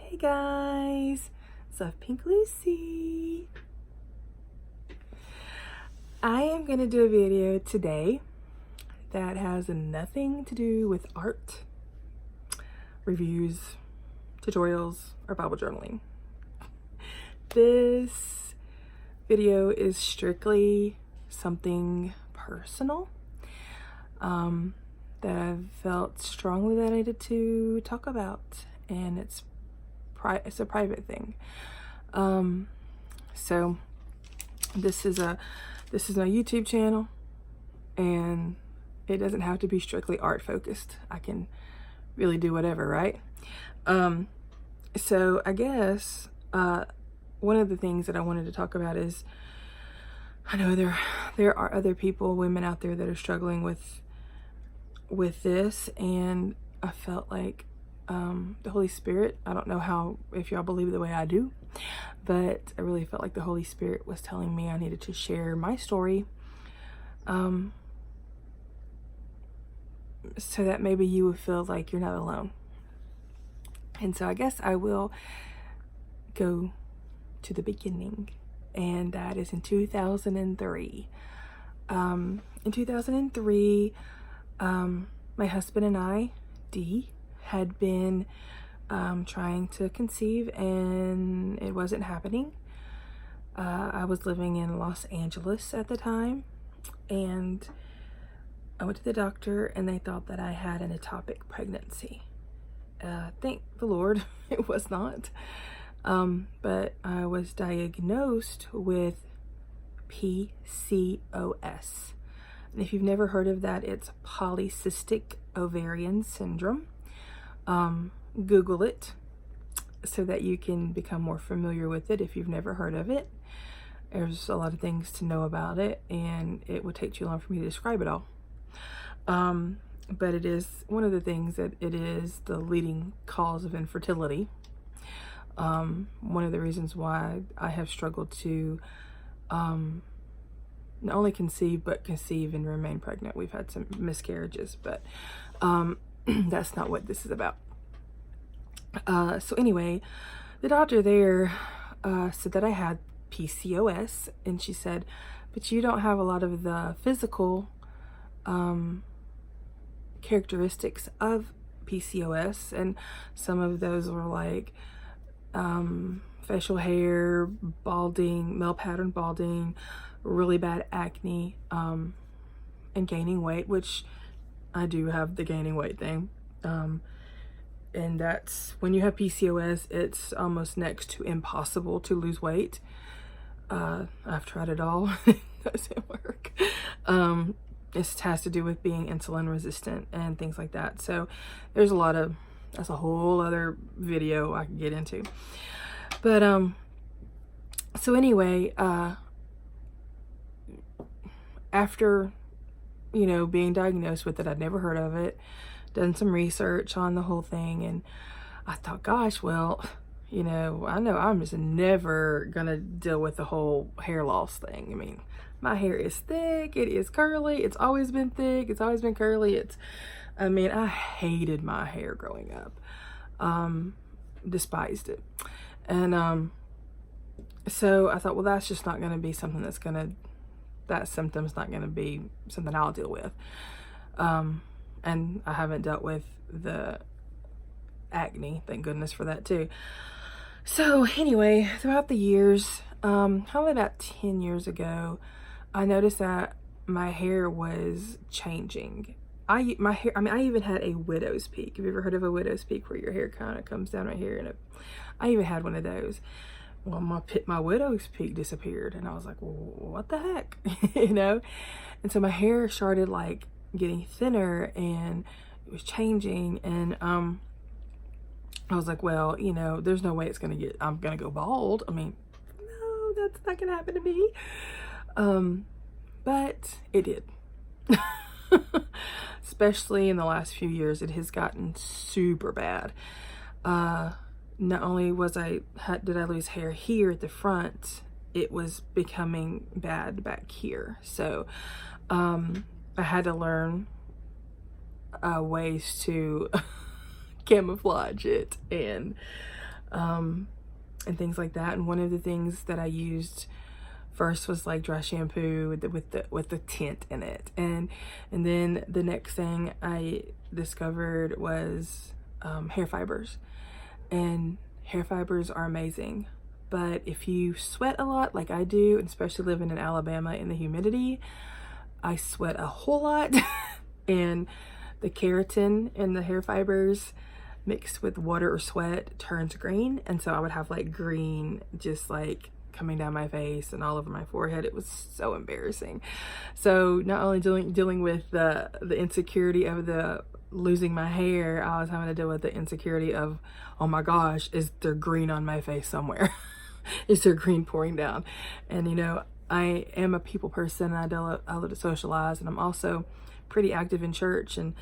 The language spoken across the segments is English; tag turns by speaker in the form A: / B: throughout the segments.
A: Hey guys, so Pink Lucy. I am going to do a video today that has nothing to do with art, reviews, tutorials, or Bible journaling. This video is strictly something personal that I've felt strongly that I needed to talk about, and it's a private thing. So this is my YouTube channel, and it doesn't have to be strictly art focused. I can really do whatever, right? So I guess one of the things that I wanted to talk about is, I know there are other people, women out there, that are struggling with this, and I felt like the Holy Spirit, I don't know if y'all believe the way I do, but I really felt like the Holy Spirit was telling me I needed to share my story, so that maybe you would feel like you're not alone. And so I guess I will go to the beginning, and that is in 2003. In 2003, my husband and I, Dee, had been trying to conceive, and it wasn't happening. I was living in Los Angeles at the time, and I went to the doctor, and they thought that I had an ectopic pregnancy. Thank the Lord, it was not. But I was diagnosed with PCOS. And if you've never heard of that, it's polycystic ovarian syndrome. Google it so that you can become more familiar with it if you've never heard of it. There's a lot of things to know about it, and it would take too long for me to describe it all. But it is one of the things that it is the leading cause of infertility. One of the reasons why I have struggled to not only conceive, but conceive and remain pregnant. We've had some miscarriages, but that's not what this is about. So anyway, the doctor there said that I had PCOS, and she said, but you don't have a lot of the physical characteristics of PCOS, and some of those were like facial hair, balding, male pattern balding, really bad acne, and gaining weight, which I do have the gaining weight thing. And that's, when you have PCOS, it's almost next to impossible to lose weight. I've tried it all. It doesn't work. It has to do with being insulin resistant and things like that. So there's that's a whole other video I can get into. But so anyway, after being diagnosed with it, I'd never heard of it, done some research on the whole thing, and I thought, gosh, well, I know I'm just never gonna deal with the whole hair loss thing. I mean, my hair is thick, it is curly, it's always been thick, it's always been curly. I hated my hair growing up, despised it. And so I thought, well, that's just not gonna be something that symptom's not gonna be something I'll deal with. And I haven't dealt with the acne, thank goodness for that too. So anyway, throughout the years, probably about 10 years ago, I noticed that my hair was changing. I even had a widow's peak. Have you ever heard of a widow's peak, where your hair kind of comes down right here? And I even had one of those. Well, my widow's peak disappeared, and I was like, well, what the heck? And so my hair started like getting thinner, and it was changing, and I was like, well, there's no way I'm gonna go bald. I mean, no, that's not gonna happen to me. But it did. Especially in the last few years, it has gotten super bad. Not only did I lose hair here at the front, it was becoming bad back here. So I had to learn ways to camouflage it, and and things like that. And one of the things that I used first was like dry shampoo with the tint in it, and then the next thing I discovered was hair fibers. And hair fibers are amazing, but if you sweat a lot like I do, and especially living in Alabama in the humidity, I sweat a whole lot and the keratin in the hair fibers mixed with water or sweat turns green, and so I would have like green just like coming down my face and all over my forehead. It was so embarrassing. So not only dealing with the insecurity of the losing my hair, I was having to deal with the insecurity of, oh my gosh, is there green on my face somewhere? Is there green pouring down? And you know, I am a people person, and I love to socialize, and I'm also pretty active in church, and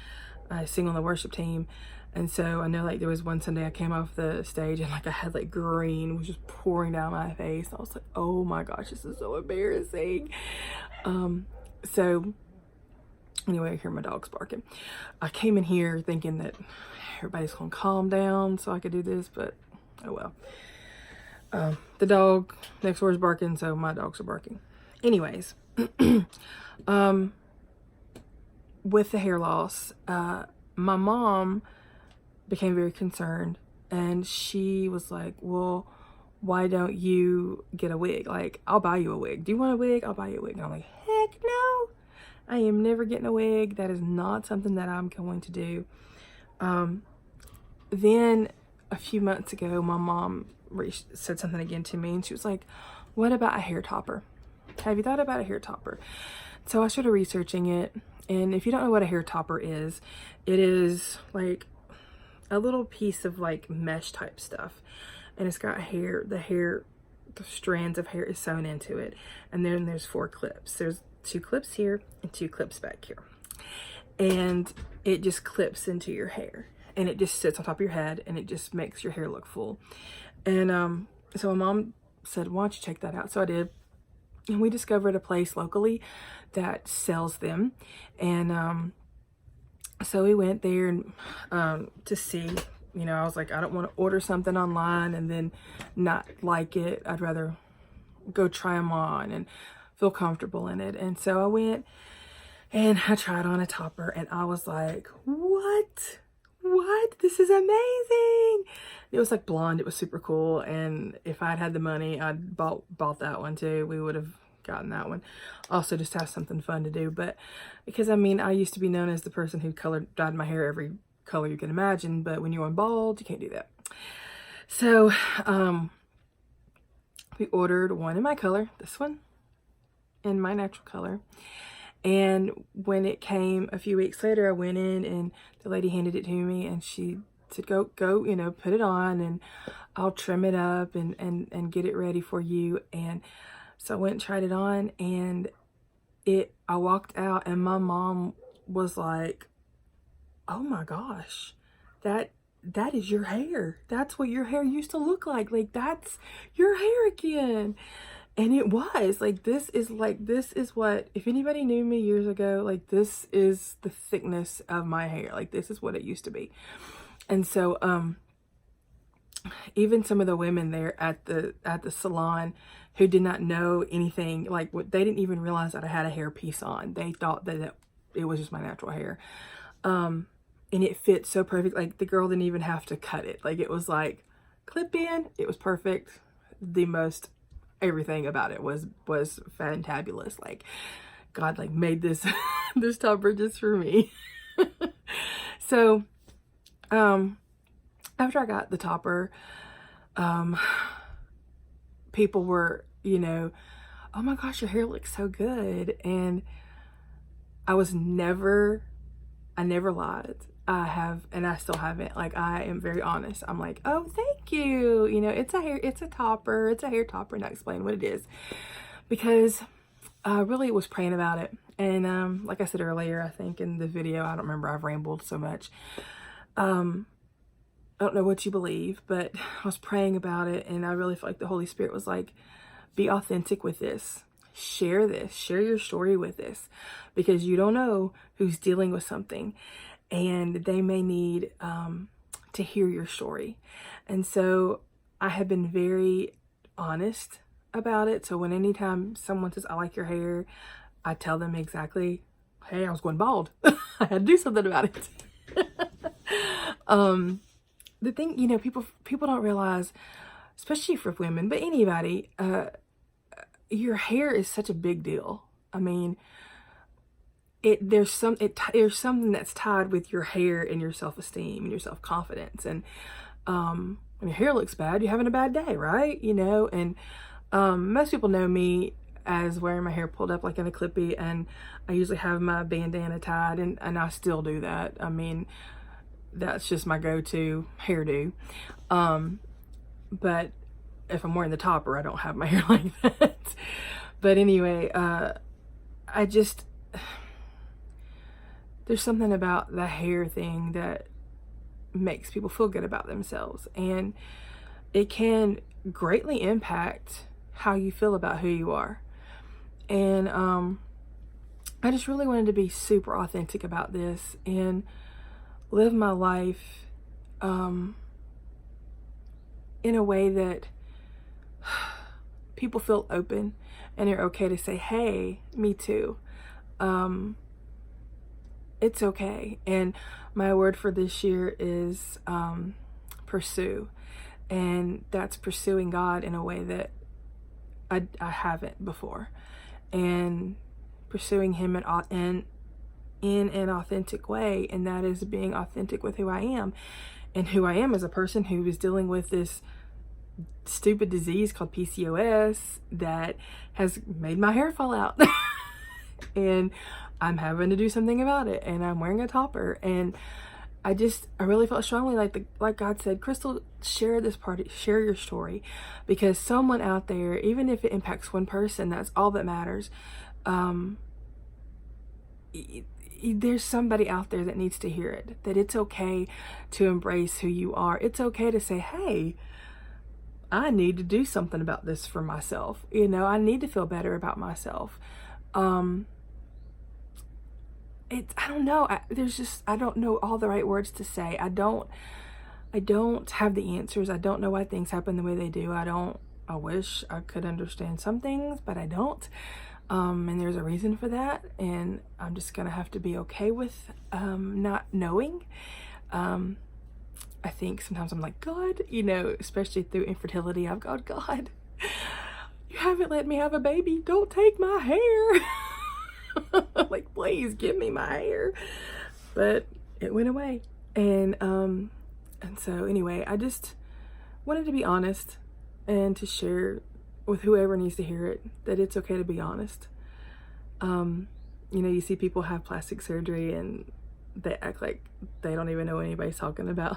A: I sing on the worship team. And so I know like there was one Sunday I came off the stage and like I had like green was just pouring down my face. I was like, oh my gosh, this is so embarrassing. So anyway, I hear my dogs barking. I came in here thinking that everybody's gonna calm down so I could do this, but oh well. The dog next door is barking, so my dogs are barking. Anyways, with the hair loss, my mom became very concerned, and she was like, well, why don't you get a wig? Like, I'll buy you a wig. Do you want a wig? I'll buy you a wig. And I'm like, heck no, I am never getting a wig. That is not something that I'm going to do. Then a few months ago, my mom said something again to me, and she was like, what about a hair topper? Have you thought about a hair topper? So I started researching it, and if you don't know what a hair topper is, it is like a little piece of like mesh type stuff, and it's got hair, the strands of hair is sewn into it, and then there's 4 clips. There's 2 clips here and 2 clips back here, and it just clips into your hair, and it just sits on top of your head, and it just makes your hair look full. And so my mom said, why don't you check that out? So I did, and we discovered a place locally that sells them, and so we went there and to see, you know, I was like, I don't want to order something online and then not like it. I'd rather go try them on and feel comfortable in it. And so I went and I tried on a topper, and I was like, what? This is amazing. It was like blonde. It was super cool. And if I'd had the money, I'd bought that one too. We would have gotten that one. Also, just have something fun to do. But because I mean, I used to be known as the person who dyed my hair every color you can imagine, but when you're going bald, you can't do that. So we ordered one in my color, this one in my natural color, and when it came a few weeks later, I went in and the lady handed it to me, and she said, go, you know, put it on, and I'll trim it up and get it ready for you. And so I went and tried it on, and I walked out, and my mom was like, oh my gosh, that is your hair. That's what your hair used to look like. Like, that's your hair again. And it was like, this is what, if anybody knew me years ago, like, this is the thickness of my hair. Like, this is what it used to be. And so even some of the women there at the salon who did not know anything, like, they didn't even realize that I had a hair piece on. They thought that it was just my natural hair. And it fit so perfect. Like, the girl didn't even have to cut it. Like, it was like clip in. It was perfect. Everything about it was fantabulous. Like, God, like, made this this topper just for me. So after I got the topper, people were, you know, oh my gosh, your hair looks so good. And I never lied. I have, and I still haven't. Like, I am very honest. I'm like, oh, thank you. You know, it's a topper. It's a hair topper. And I explain what it is, because I really was praying about it. And like I said earlier, I think in the video, I don't remember, I've rambled so much. I don't know what you believe, but I was praying about it, and I really felt like the Holy Spirit was like, be authentic with this. Share your story with this, because you don't know who's dealing with something, and they may need to hear your story. And so I have been very honest about it. So when anytime someone says, I like your hair, I tell them exactly, hey, I was going bald. I had to do something about it. The thing, you know, people don't realize, especially for women, but anybody, your hair is such a big deal. I mean, there's something that's tied with your hair and your self-esteem and your self-confidence. And when your hair looks bad, you're having a bad day, right? You know, and most people know me as wearing my hair pulled up like in a clippy, and I usually have my bandana tied, and I still do that. I mean, that's just my go-to hairdo. But if I'm wearing the topper, I don't have my hair like that. But anyway, there's something about the hair thing that makes people feel good about themselves, and it can greatly impact how you feel about who you are. And I just really wanted to be super authentic about this and live my life in a way that people feel open and they're okay to say, hey, me too. It's okay. And my word for this year is pursue. And that's pursuing God in a way that I haven't before. And pursuing Him in an authentic way. And that is being authentic with who I am. And who I am as a person who is dealing with this stupid disease called PCOS that has made my hair fall out. And I'm having to do something about it, and I'm wearing a topper. And I really felt strongly like God said, Crystal, share your story, because someone out there, even if it impacts one person, that's all that matters. There's somebody out there that needs to hear it, that it's okay to embrace who you are. It's okay to say, hey, I need to do something about this for myself. You know, I need to feel better about myself. I don't know. I don't know all the right words to say. I don't have the answers. I don't know why things happen the way they do. I wish I could understand some things, but I don't. And there's a reason for that. And I'm just going to have to be okay with, not knowing. I think sometimes I'm like, God, you know, especially through infertility, I've gone, God, you haven't let me have a baby. Don't take my hair. Like, please give me my hair. But it went away. And so anyway, I just wanted to be honest and to share with whoever needs to hear it, that it's okay to be honest. You know, you see people have plastic surgery and they act like they don't even know what anybody's talking about.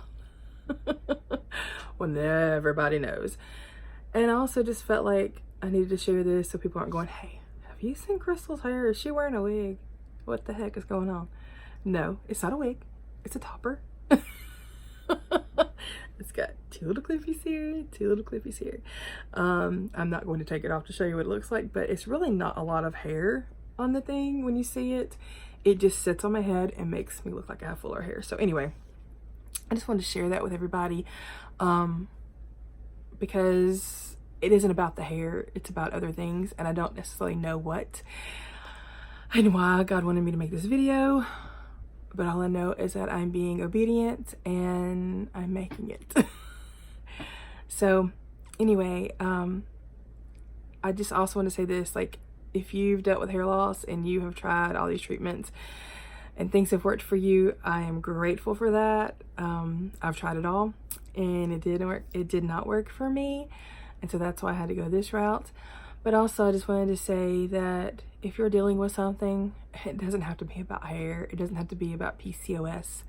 A: When everybody knows. And I also just felt like I needed to share this so people aren't going, hey, have you seen Crystal's hair? Is she wearing a wig? What the heck is going on? No, it's not a wig. It's a topper. It's got two little clippies here, I'm not going to take it off to show you what it looks like, but it's really not a lot of hair on the thing when you see it. It just sits on my head and makes me look like I have fuller hair. So anyway, I just wanted to share that with everybody, because it isn't about the hair, it's about other things, and I don't necessarily know what and why God wanted me to make this video, but all I know is that I'm being obedient and I'm making it. So anyway, I just also want to say this, like, if you've dealt with hair loss and you have tried all these treatments and things have worked for you, I am grateful for that. I've tried it all and it didn't work. It did not work for me. And so that's why I had to go this route. But also I just wanted to say that if you're dealing with something, it doesn't have to be about hair. It doesn't have to be about PCOS.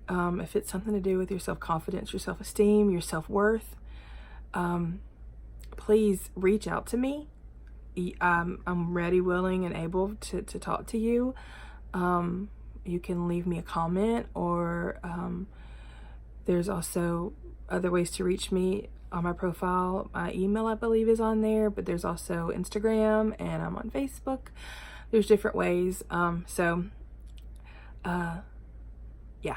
A: If it's something to do with your self-confidence, your self-esteem, your self-worth, please reach out to me. I'm ready, willing, and able to talk to you. You can leave me a comment, or there's also other ways to reach me on my profile. My email, I believe, is on there, but there's also Instagram, and I'm on Facebook. There's different ways. Yeah.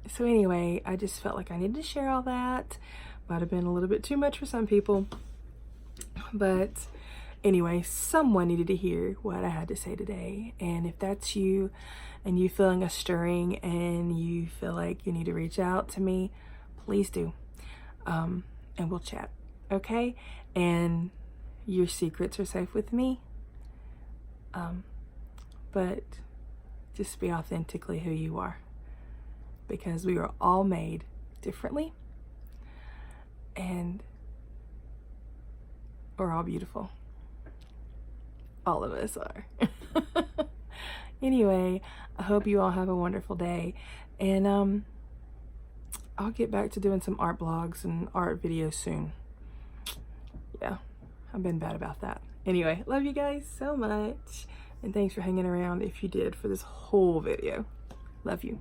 A: So anyway, I just felt like I needed to share all that. Might have been a little bit too much for some people. But anyway, someone needed to hear what I had to say today. And if that's you and you feeling a stirring and you feel like you need to reach out to me, please do. And we'll chat, okay? And your secrets are safe with me. But just be authentically who you are, because we are all made differently and we're all beautiful. All of us are. Anyway, I hope you all have a wonderful day, and I'll get back to doing some art blogs and art videos soon. Yeah, I've been bad about that. Anyway, love you guys so much, and thanks for hanging around if you did for this whole video. Love you.